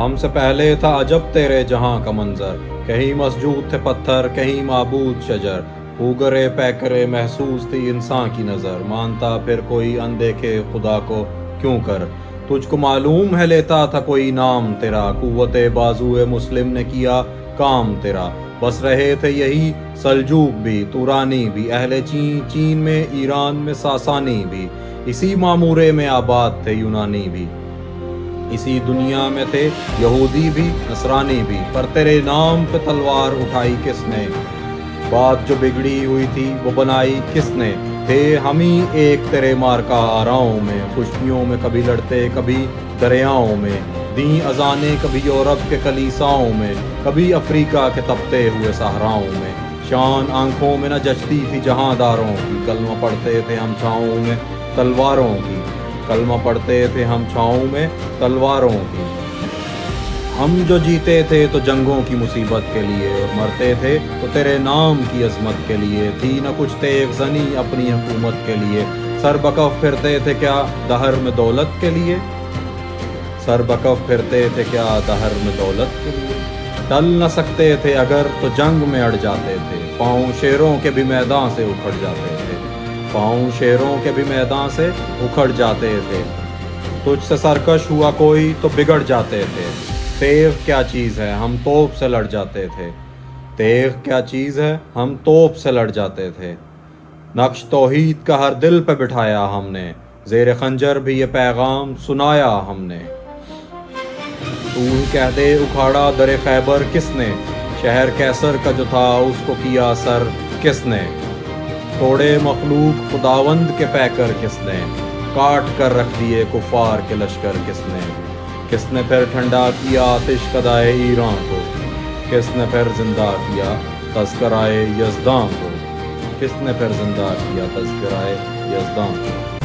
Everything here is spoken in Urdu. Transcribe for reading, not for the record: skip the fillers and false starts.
ہم سے پہلے تھا عجب تیرے جہاں کا منظر، کہیں مسجود تھے پتھر کہیں معبود شجر، ہوگرے پیکرے محسوس تھی انسان کی نظر، مانتا پھر کوئی اندیکھے خدا کو کیوں کر، تجھ کو معلوم ہے لیتا تھا کوئی نام تیرا، قوت بازوئے مسلم نے کیا کام تیرا، بس رہے تھے یہی سلجوق بھی تورانی بھی، اہل چین میں ایران میں ساسانی بھی، اسی معمورے میں آباد تھے یونانی بھی، اسی دنیا میں تھے یہودی بھی نصرانی بھی، پر تیرے نام پہ تلوار اٹھائی کس نے، بات جو بگڑی ہوئی تھی وہ بنائی کس نے، تھے ہم ہی ایک تیرے مارکا آراؤں میں، خشکیوں میں کبھی لڑتے کبھی دریاؤں میں، دیں اذانیں کبھی یورپ کے کلیساؤں میں، کبھی افریقہ کے تپتے ہوئے صحراؤں میں، شان آنکھوں میں نہ جچتی تھی جہاں داروں کی، کلمہ پڑھتے تھے ہم چھاؤں میں تلواروں کی، کلمہ پڑھتے تھے ہم چھاؤں میں تلواروں کی، ہم جو جیتے تھے تو جنگوں کی مصیبت کے لیے، اور مرتے تھے تو تیرے نام کی عظمت کے لیے، تھی نہ کچھ تیغ زنی اپنی حکومت کے لیے، سر بکف پھرتے تھے کیا دہر میں دولت کے لیے، سر بکف پھرتے تھے کیا دہر میں دولت کے لیے، ٹل نہ سکتے تھے اگر تو جنگ میں اڑ جاتے تھے، پاؤں شیروں کے بھی میدان سے اکھڑ جاتے تھے، پاؤں شیروں کے بھی میدان سے اکھڑ جاتے تھے، تجھ سے سرکش ہوا کوئی تو بگڑ جاتے تھے، تیغ کیا چیز ہے ہم توپ سے لڑ جاتے تھے، تیغ کیا چیز ہے ہم توپ سے لڑ جاتے تھے، نقش توحید کا ہر دل پہ بٹھایا ہم نے، زیر خنجر بھی یہ پیغام سنایا ہم نے، تو ہی کہہ دے اکھاڑا در خیبر کس نے، شہر کیسر کا جو تھا اس کو کیا سر کس نے، توڑے مخلوق خداوند کے پیکر کس نے، کاٹ کر رکھ دیے کفار کے لشکر کس نے پھر ٹھنڈا کیا آتش کدائے ایران کو، کس نے پھر زندہ کیا تذکرائے یزداں کو، کس نے پھر زندہ کیا تذکرائے یزداں کو۔